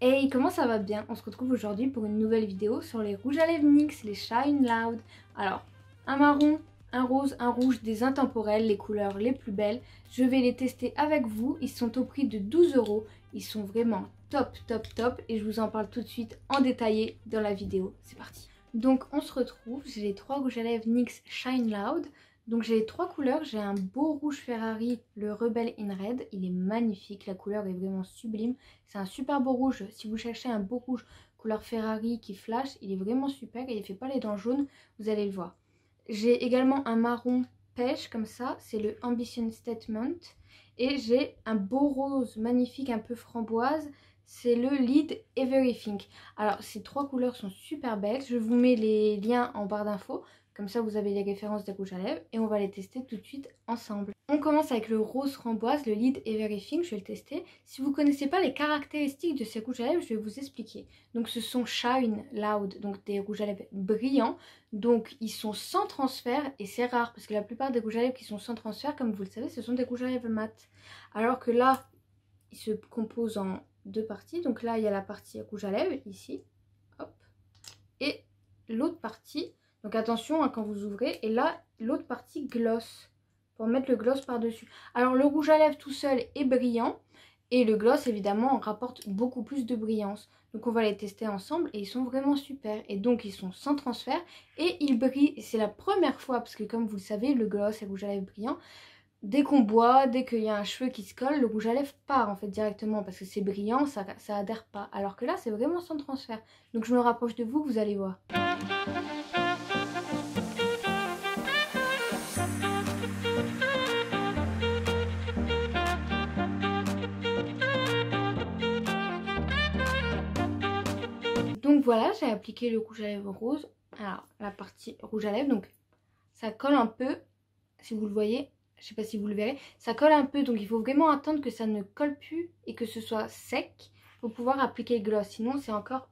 Hey, comment ça va bien? On se retrouve aujourd'hui pour une nouvelle vidéo sur les rouges à lèvres NYX, les Shine Loud. Alors, un marron, un rose, un rouge, des intemporels, les couleurs les plus belles. Je vais les tester avec vous. Ils sont au prix de 12 €. Ils sont vraiment top, top, top. Et je vous en parle tout de suite en détaillé dans la vidéo. C'est parti. Donc, on se retrouve. J'ai les trois rouges à lèvres NYX Shine Loud. Donc j'ai les trois couleurs, j'ai un beau rouge Ferrari, le Rebel in Red, il est magnifique, la couleur est vraiment sublime, c'est un super beau rouge, si vous cherchez un beau rouge couleur Ferrari qui flash, il est vraiment super et il ne fait pas les dents jaunes, vous allez le voir. J'ai également un marron pêche comme ça, c'est le Ambition Statement, et j'ai un beau rose magnifique un peu framboise, c'est le Lead Everything. Alors ces trois couleurs sont super belles, je vous mets les liens en barre d'infos. Comme ça, vous avez les références des rouges à lèvres et on va les tester tout de suite ensemble. On commence avec le rose framboise, le Lead Everything, je vais le tester. Si vous ne connaissez pas les caractéristiques de ces rouges à lèvres, je vais vous expliquer. Donc ce sont Shine Loud, donc des rouges à lèvres brillants. Donc ils sont sans transfert et c'est rare parce que la plupart des rouges à lèvres qui sont sans transfert, comme vous le savez, ce sont des rouges à lèvres mat. Alors que là, ils se composent en deux parties. Donc là, il y a la partie rouge à lèvres, ici, hop, et l'autre partie. Donc attention hein, quand vous ouvrez. Et là, l'autre partie gloss. Pour mettre le gloss par-dessus. Alors le rouge à lèvres tout seul est brillant. Et le gloss évidemment rapporte beaucoup plus de brillance. Donc on va les tester ensemble. Et ils sont vraiment super. Et donc ils sont sans transfert. Et ils brillent. C'est la première fois. Parce que comme vous le savez, le gloss et le rouge à lèvres brillant. Dès qu'on boit, dès qu'il y a un cheveu qui se colle, le rouge à lèvres part en fait directement. Parce que c'est brillant, ça adhère pas. Alors que là, c'est vraiment sans transfert. Donc je me rapproche de vous, vous allez voir. Donc voilà, j'ai appliqué le rouge à lèvres rose. Alors la partie rouge à lèvres, donc ça colle un peu, si vous le voyez, je sais pas si vous le verrez, ça colle un peu, donc il faut vraiment attendre que ça ne colle plus et que ce soit sec pour pouvoir appliquer le gloss. Sinon c'est encore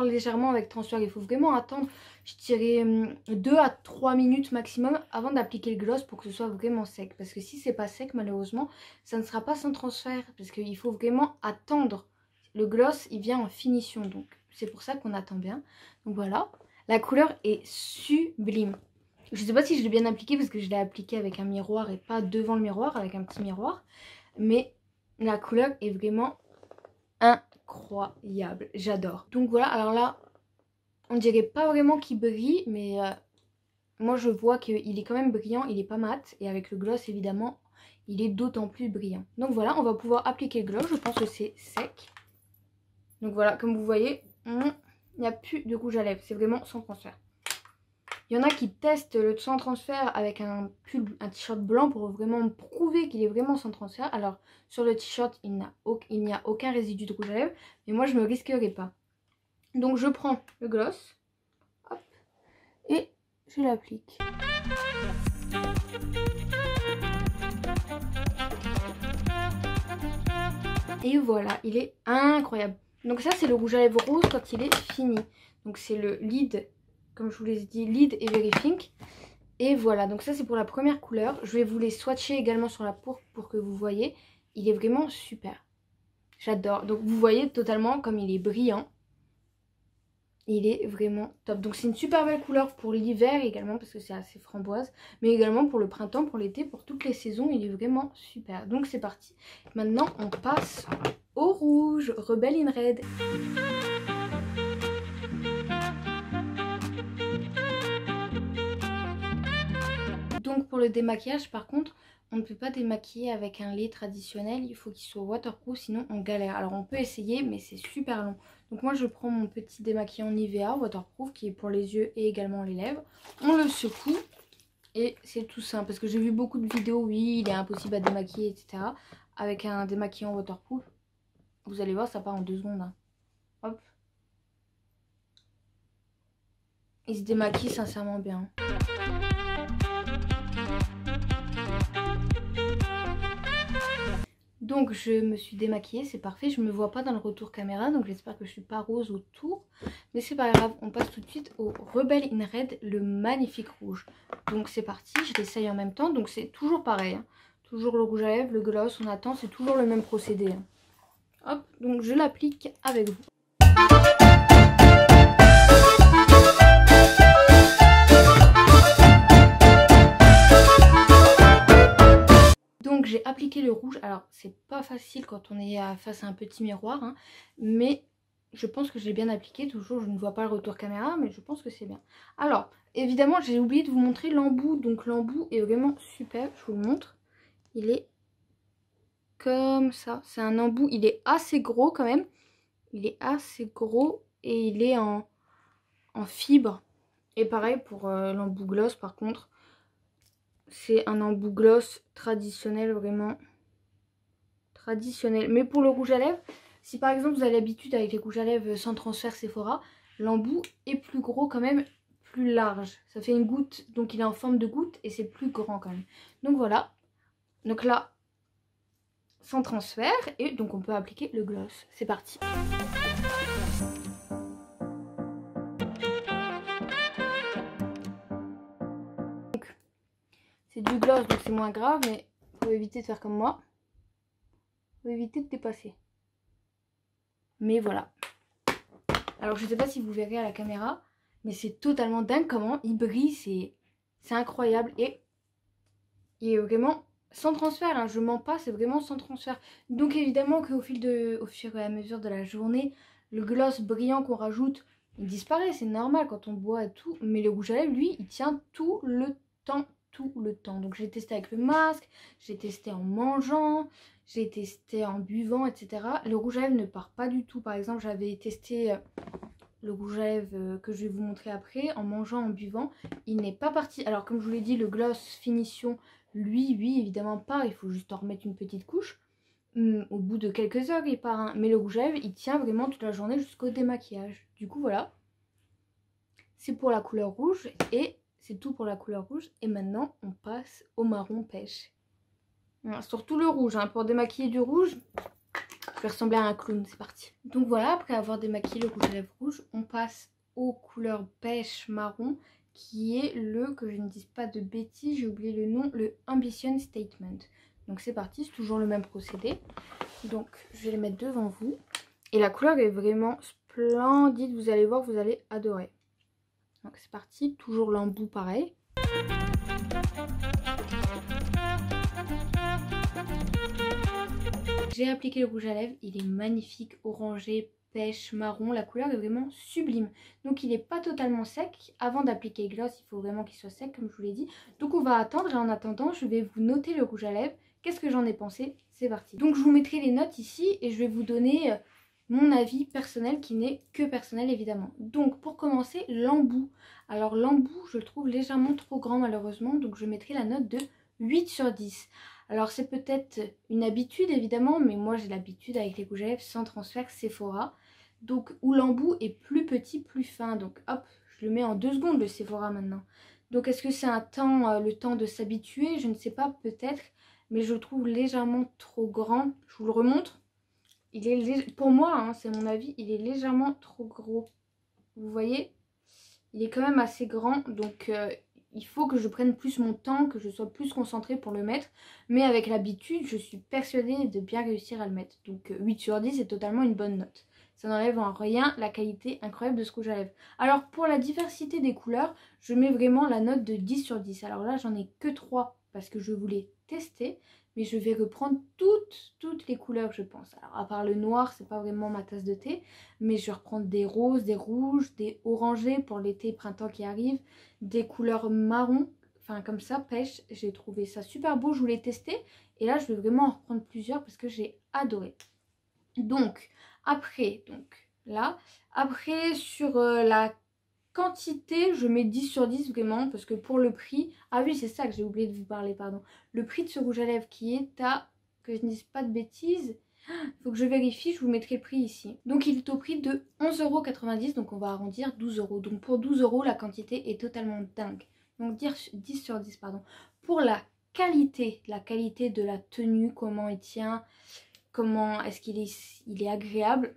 légèrement avec transfert. Il faut vraiment attendre, je dirais 2 à 3 minutes maximum avant d'appliquer le gloss pour que ce soit vraiment sec. Parce que si c'est pas sec, malheureusement, ça ne sera pas sans transfert. Parce qu'il faut vraiment attendre. Le gloss, il vient en finition. Donc c'est pour ça qu'on attend bien. Donc voilà. La couleur est sublime. Je ne sais pas si je l'ai bien appliqué parce que je l'ai appliqué avec un miroir et pas devant le miroir, avec un petit miroir. Mais la couleur est vraiment incroyable, j'adore. Donc voilà, alors là, on dirait pas vraiment qu'il brille, mais moi je vois qu'il est quand même brillant, il est pas mat, et avec le gloss évidemment, il est d'autant plus brillant. Donc voilà, on va pouvoir appliquer le gloss, je pense que c'est sec. Donc voilà, comme vous voyez, il n'y a plus de rouge à lèvres, c'est vraiment sans transfert. Il y en a qui testent le sans transfert avec un t-shirt blanc pour vraiment prouver qu'il est vraiment sans transfert. Alors sur le t-shirt il n'y a aucun résidu de rouge à lèvres, mais moi je me risquerai pas. Donc je prends le gloss, hop, et je l'applique. Et voilà, il est incroyable. Donc ça c'est le rouge à lèvres rose quand il est fini. Donc c'est le Lead, comme je vous l'ai dit, Lead Everything. Et voilà, donc ça c'est pour la première couleur. Je vais vous les swatcher également sur la peau pour que vous voyez. Il est vraiment super. J'adore. Donc vous voyez totalement comme il est brillant. Il est vraiment top. Donc c'est une super belle couleur pour l'hiver également parce que c'est assez framboise. Mais également pour le printemps, pour l'été, pour toutes les saisons. Il est vraiment super. Donc c'est parti. Maintenant on passe au rouge. Rebel in Red. Donc pour le démaquillage par contre, on ne peut pas démaquiller avec un lait traditionnel, il faut qu'il soit waterproof sinon on galère. Alors on peut essayer mais c'est super long. Donc moi je prends mon petit démaquillant Nivea waterproof qui est pour les yeux et également les lèvres. On le secoue et c'est tout simple parce que j'ai vu beaucoup de vidéos, oui il est impossible à démaquiller etc. Avec un démaquillant waterproof. Vous allez voir ça part en 2 secondes. Hein. Hop. Il se démaquille sincèrement bien. Donc je me suis démaquillée, c'est parfait, je me vois pas dans le retour caméra, donc j'espère que je suis pas rose autour. Mais c'est pas grave, on passe tout de suite au Rebel in Red, le magnifique rouge. Donc c'est parti, je l'essaye en même temps, donc c'est toujours pareil. Hein. Toujours le rouge à lèvres, le gloss, on attend, c'est toujours le même procédé. Hein. Hop, donc je l'applique avec vous. Donc j'ai appliqué le rouge. Alors c'est pas facile quand on est face à un petit miroir, hein, mais je pense que j'ai bien appliqué. Toujours je ne vois pas le retour caméra, mais je pense que c'est bien. Alors évidemment j'ai oublié de vous montrer l'embout. Donc l'embout est vraiment super, je vous le montre. Il est comme ça. C'est un embout, il est assez gros quand même. Il est assez gros et il est en fibre. Et pareil pour l'embout gloss par contre. C'est un embout gloss traditionnel, vraiment traditionnel. Mais pour le rouge à lèvres, si par exemple vous avez l'habitude avec les rouges à lèvres sans transfert Sephora, l'embout est plus gros quand même, plus large. Ça fait une goutte, donc il est en forme de goutte et c'est plus grand quand même. Donc voilà. Donc là, sans transfert, et donc on peut appliquer le gloss. C'est parti. C'est du gloss, donc c'est moins grave, mais faut éviter de faire comme moi. Faut éviter de dépasser. Mais voilà. Alors je sais pas si vous verrez à la caméra, mais c'est totalement dingue comment il brille, c'est incroyable. Et vraiment sans transfert, hein, je mens pas, c'est vraiment sans transfert. Donc évidemment qu'au fur et à mesure de la journée, le gloss brillant qu'on rajoute, il disparaît, c'est normal quand on boit et tout. Mais le rouge à lèvres, lui, il tient tout le temps. Donc j'ai testé avec le masque, j'ai testé en mangeant, j'ai testé en buvant, etc. Le rouge à lèvres ne part pas du tout. Par exemple, j'avais testé le rouge à lèvres que je vais vous montrer après, en mangeant, en buvant, il n'est pas parti. Alors comme je vous l'ai dit, le gloss finition, lui, évidemment pas, il faut juste en remettre une petite couche. Au bout de quelques heures, il part, hein. Mais le rouge à lèvres, il tient vraiment toute la journée jusqu'au démaquillage. Du coup, voilà. C'est pour la couleur rouge et c'est tout pour la couleur rouge. Et maintenant, on passe au marron pêche. Voilà, surtout le rouge, hein. Pour démaquiller du rouge, je vais ressembler à un clown, c'est parti. Donc voilà, après avoir démaquillé le rouge à lèvres rouge, on passe aux couleurs pêche marron, qui est le, que je ne dise pas de bêtises, j'ai oublié le nom, le Ambition Statement. Donc c'est parti, c'est toujours le même procédé. Donc je vais les mettre devant vous. Et la couleur est vraiment splendide, vous allez voir, vous allez adorer. Donc c'est parti, toujours l'embout pareil. J'ai appliqué le rouge à lèvres, il est magnifique, orangé, pêche, marron, la couleur est vraiment sublime. Donc il n'est pas totalement sec, avant d'appliquer le gloss il faut vraiment qu'il soit sec comme je vous l'ai dit. Donc on va attendre et en attendant je vais vous noter le rouge à lèvres, qu'est-ce que j'en ai pensé, c'est parti. Donc je vous mettrai les notes ici et je vais vous donner mon avis personnel qui n'est que personnel évidemment. Donc pour commencer, l'embout. Alors l'embout je le trouve légèrement trop grand malheureusement, donc je mettrai la note de 8 sur 10. Alors c'est peut-être une habitude évidemment, mais moi j'ai l'habitude avec les rouges à lèvres sans transfert Sephora. Donc où l'embout est plus petit, plus fin. Donc hop, je le mets en 2 secondes le Sephora maintenant. Donc est-ce que c'est un temps, le temps de s'habituer? Je ne sais pas, peut-être. Mais je le trouve légèrement trop grand. Je vous le remontre. Il est pour moi, hein, c'est mon avis, il est légèrement trop gros. Vous voyez? Il est quand même assez grand, donc il faut que je prenne plus mon temps, que je sois plus concentrée pour le mettre. Mais avec l'habitude, je suis persuadée de bien réussir à le mettre. Donc 8 sur 10 c'est totalement une bonne note. Ça n'enlève en rien la qualité incroyable de ce rouge à lèvres. Alors pour la diversité des couleurs, je mets vraiment la note de 10 sur 10. Alors là j'en ai que 3 parce que je voulais tester. Mais je vais reprendre toutes les couleurs je pense. Alors à part le noir, c'est pas vraiment ma tasse de thé. Mais je vais reprendre des roses, des rouges, des orangés pour l'été et printemps qui arrive. Des couleurs marron, enfin comme ça, pêche. J'ai trouvé ça super beau, je voulais tester. Et là je vais vraiment en reprendre plusieurs parce que j'ai adoré. Donc après, après sur la quantité, je mets 10 sur 10 vraiment parce que pour le prix... Ah oui, c'est ça que j'ai oublié de vous parler, pardon. Le prix de ce rouge à lèvres qui est à... Que je ne dise pas de bêtises. Il faut que je vérifie, je vous mettrai le prix ici. Donc il est au prix de 11,90 €, donc on va arrondir 12 €. Donc pour 12 €, la quantité est totalement dingue. Donc 10 sur 10, pardon. Pour la qualité de la tenue, comment il tient, comment est-ce qu'il est agréable,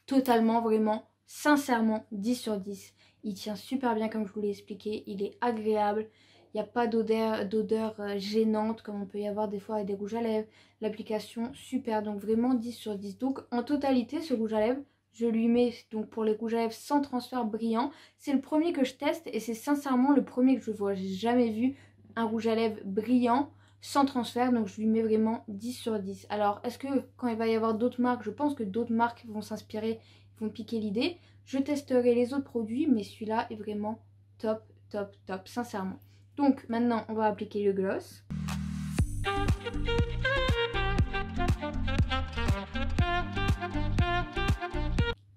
totalement, vraiment, sincèrement, 10 sur 10. Il tient super bien comme je vous l'ai expliqué, il est agréable, Il n'y a pas d'odeur gênante comme on peut y avoir des fois avec des rouges à lèvres. L'application super, donc vraiment 10 sur 10. Donc en totalité ce rouge à lèvres, je lui mets donc pour les rouges à lèvres sans transfert brillant. C'est le premier que je teste et c'est sincèrement le premier que je vois. J'ai jamais vu un rouge à lèvres brillant sans transfert, donc je lui mets vraiment 10 sur 10. Alors est-ce que quand il va y avoir d'autres marques, je pense que d'autres marques vont s'inspirer, vont piquer l'idée. Je testerai les autres produits, mais celui-là est vraiment top, top, top, sincèrement. Donc maintenant on va appliquer le gloss.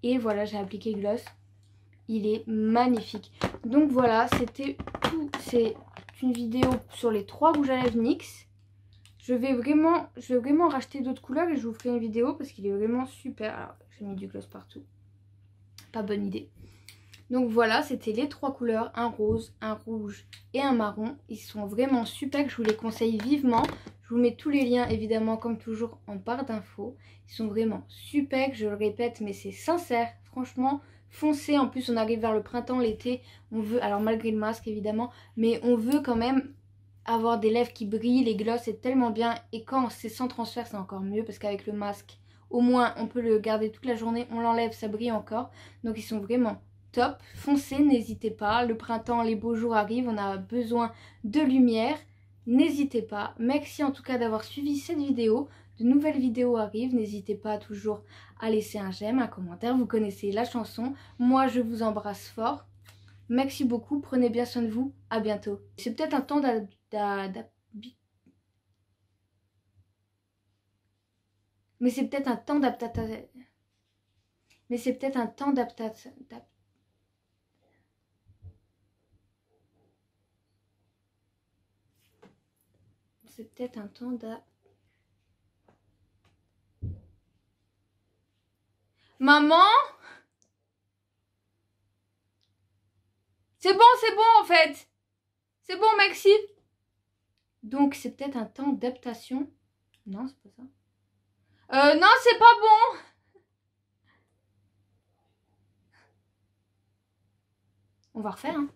Et voilà, j'ai appliqué le gloss. Il est magnifique. Donc voilà, c'était tout. C'est une vidéo sur les 3 rouges à lèvres NYX. Je vais vraiment racheter d'autres couleurs et je vous ferai une vidéo parce qu'il est vraiment super. Alors, j'ai mis du gloss partout. Pas bonne idée. Donc voilà, c'était les 3 couleurs, un rose, un rouge et un marron. Ils sont vraiment super, je vous les conseille vivement. Je vous mets tous les liens évidemment comme toujours en barre d'infos. Ils sont vraiment super, je le répète, mais c'est sincère. Franchement, foncez. En plus, on arrive vers le printemps, l'été. On veut, alors malgré le masque évidemment, mais on veut quand même avoir des lèvres qui brillent. Les gloss, c'est tellement bien. Et quand c'est sans transfert, c'est encore mieux parce qu'avec le masque, au moins, on peut le garder toute la journée. On l'enlève, ça brille encore. Donc, ils sont vraiment top. Foncez, n'hésitez pas. Le printemps, les beaux jours arrivent. On a besoin de lumière. N'hésitez pas. Merci en tout cas d'avoir suivi cette vidéo. De nouvelles vidéos arrivent. N'hésitez pas toujours à laisser un j'aime, un commentaire. Vous connaissez la chanson. Moi, je vous embrasse fort. Merci beaucoup. Prenez bien soin de vous. À bientôt. C'est peut-être un temps Mais c'est peut-être un temps d'adaptation. Mais c'est peut-être un temps d'adaptation. C'est peut-être un temps d'adaptation. Maman? C'est bon en fait. C'est bon, Maxi. Donc c'est peut-être un temps d'adaptation. Non, c'est pas ça. Non, c'est pas bon. On va refaire, hein.